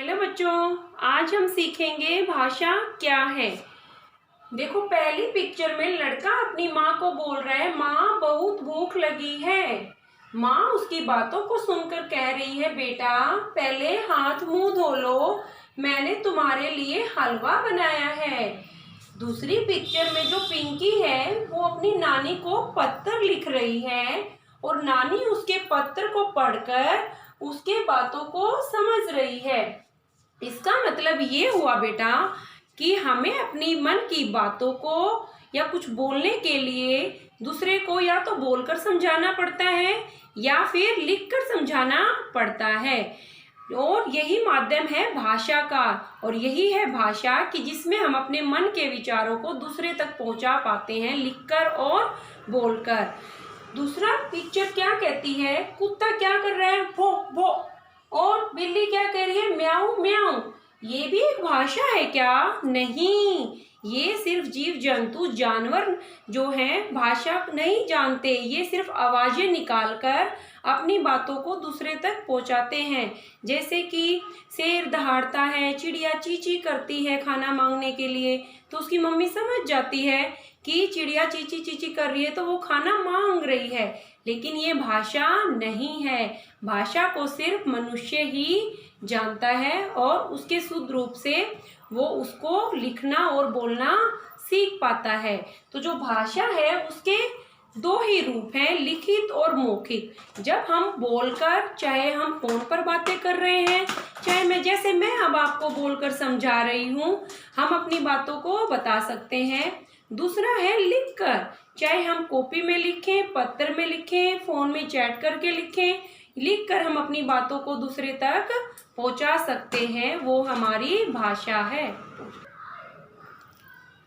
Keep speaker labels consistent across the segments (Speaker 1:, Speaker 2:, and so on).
Speaker 1: Hello बच्चों, आज हम सीखेंगे भाषा क्या है। देखो, पहली पिक्चर में लड़का अपनी माँ को बोल रहा है, माँ बहुत भूख लगी है। माँ उसकी बातों को सुनकर कह रही है, बेटा पहले हाथ मुंह धो लो, मैंने तुम्हारे लिए हलवा बनाया है। दूसरी पिक्चर में जो पिंकी है वो अपनी नानी को पत्र लिख रही है और नानी उसके पत्र को पढ़कर उसके बातों को समझ रही है। इसका मतलब ये हुआ बेटा कि हमें अपनी मन की बातों को या कुछ बोलने के लिए दूसरे को या तो बोलकर समझाना पड़ता है या फिर लिखकर समझाना पड़ता है। और यही माध्यम है भाषा का, और यही है भाषा कि जिसमें हम अपने मन के विचारों को दूसरे तक पहुंचा पाते हैं, लिखकर और बोलकर। दूसरा पिक्चर क्या कहती है, कुत्ता क्या कर रहा है, भो भो, और बिल्ली क्या कह रही है, म्याऊ म्याऊ। ये भी एक भाषा है क्या? नहीं, ये सिर्फ जीव जंतु जानवर जो हैं भाषा नहीं जानते, ये सिर्फ आवाजें निकालकर अपनी बातों को दूसरे तक पहुंचाते हैं। जैसे कि शेर दहाड़ता है, चिड़िया चींची करती है खाना मांगने के लिए, तो उसकी मम्मी समझ जाती है कि चिड़िया चींची चींची कर रही है तो वो खाना मांग रही है। लेकिन ये भाषा नहीं है, भाषा को सिर्फ मनुष्य ही जानता है और उसके शुद्ध रूप से वो उसको लिखना और बोलना सीख पाता है। तो जो भाषा है उसके दो ही रूप हैं, लिखित और मौखिक। जब हम बोलकर, चाहे हम फोन पर बातें कर रहे हैं, चाहे मैं अब आपको बोलकर समझा रही हूँ, हम अपनी बातों को बता सकते हैं। दूसरा है लिखकर, चाहे हम कॉपी में लिखें, पत्र में लिखें, फोन में चैट करके लिखें, लिखकर हम अपनी बातों को दूसरे तक पहुंचा सकते हैं, वो हमारी भाषा है।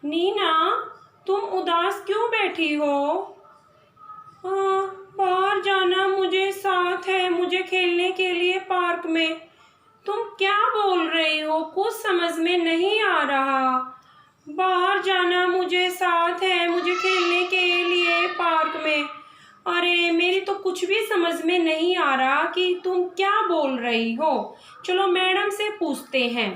Speaker 1: नीना, तुम उदास क्यों बैठी हो? हाँ, बाहर जाना मुझे साथ है, मुझे खेलने के लिए पार्क में। तुम क्या बोल रही हो, कुछ समझ में नहीं आ रहा। बाहर जाना मुझे साथ है, मुझे खेलने के लिए पार्क में। अरे मेरी तो कुछ भी समझ में नहीं आ रहा कि तुम क्या बोल रही हो। चलो मैडम से पूछते हैं।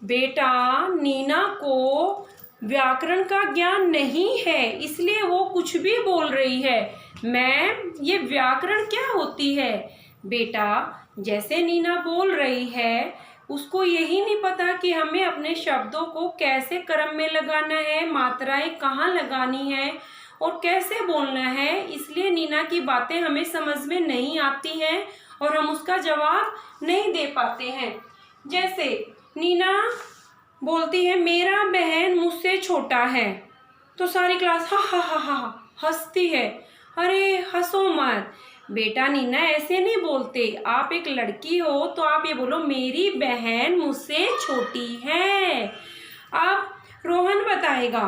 Speaker 1: बेटा, नीना को व्याकरण का ज्ञान नहीं है, इसलिए वो कुछ भी बोल रही है। मैम, ये व्याकरण क्या होती है? बेटा, जैसे नीना बोल रही है, उसको यही नहीं पता कि हमें अपने शब्दों को कैसे क्रम में लगाना है, मात्राएं कहाँ लगानी है और कैसे बोलना है। इसलिए नीना की बातें हमें समझ में नहीं आती हैं और हम उसका जवाब नहीं दे पाते हैं। जैसे नीना बोलती है, मेरा बहन मुझसे छोटा है, तो सारी क्लास हा हा हा हा हंसती है। अरे हंसो मत बेटा, नीना ऐसे नहीं बोलते। आप एक लड़की हो तो आप ये बोलो, मेरी बहन मुझसे छोटी है। अब रोहन बताएगा,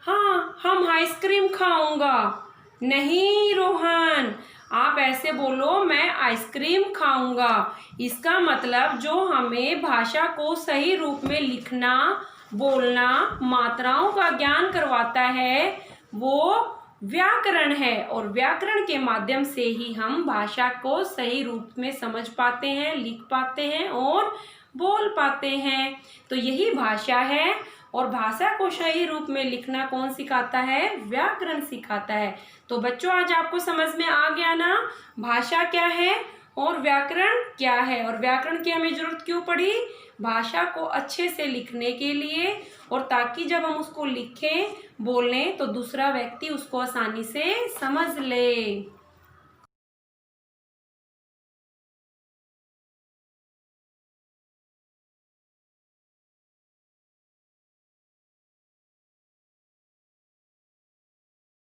Speaker 1: हाँ हम आइसक्रीम खाऊंगा। नहीं रोहन, आप ऐसे बोलो, मैं आइसक्रीम खाऊंगा। इसका मतलब जो हमें भाषा को सही रूप में लिखना, बोलना, मात्राओं का ज्ञान करवाता है, वो व्याकरण है। और व्याकरण के माध्यम से ही हम भाषा को सही रूप में समझ पाते हैं, लिख पाते हैं और बोल पाते हैं। तो यही भाषा है। और भाषा को सही रूप में लिखना कौन सिखाता है? व्याकरण सिखाता है। तो बच्चों, आज आपको समझ में आ गया ना भाषा क्या है और व्याकरण क्या है, और व्याकरण की हमें जरूरत क्यों पड़ी? भाषा को अच्छे से लिखने के लिए, और ताकि जब हम उसको लिखें, बोलें, तो दूसरा व्यक्ति उसको आसानी से समझ ले।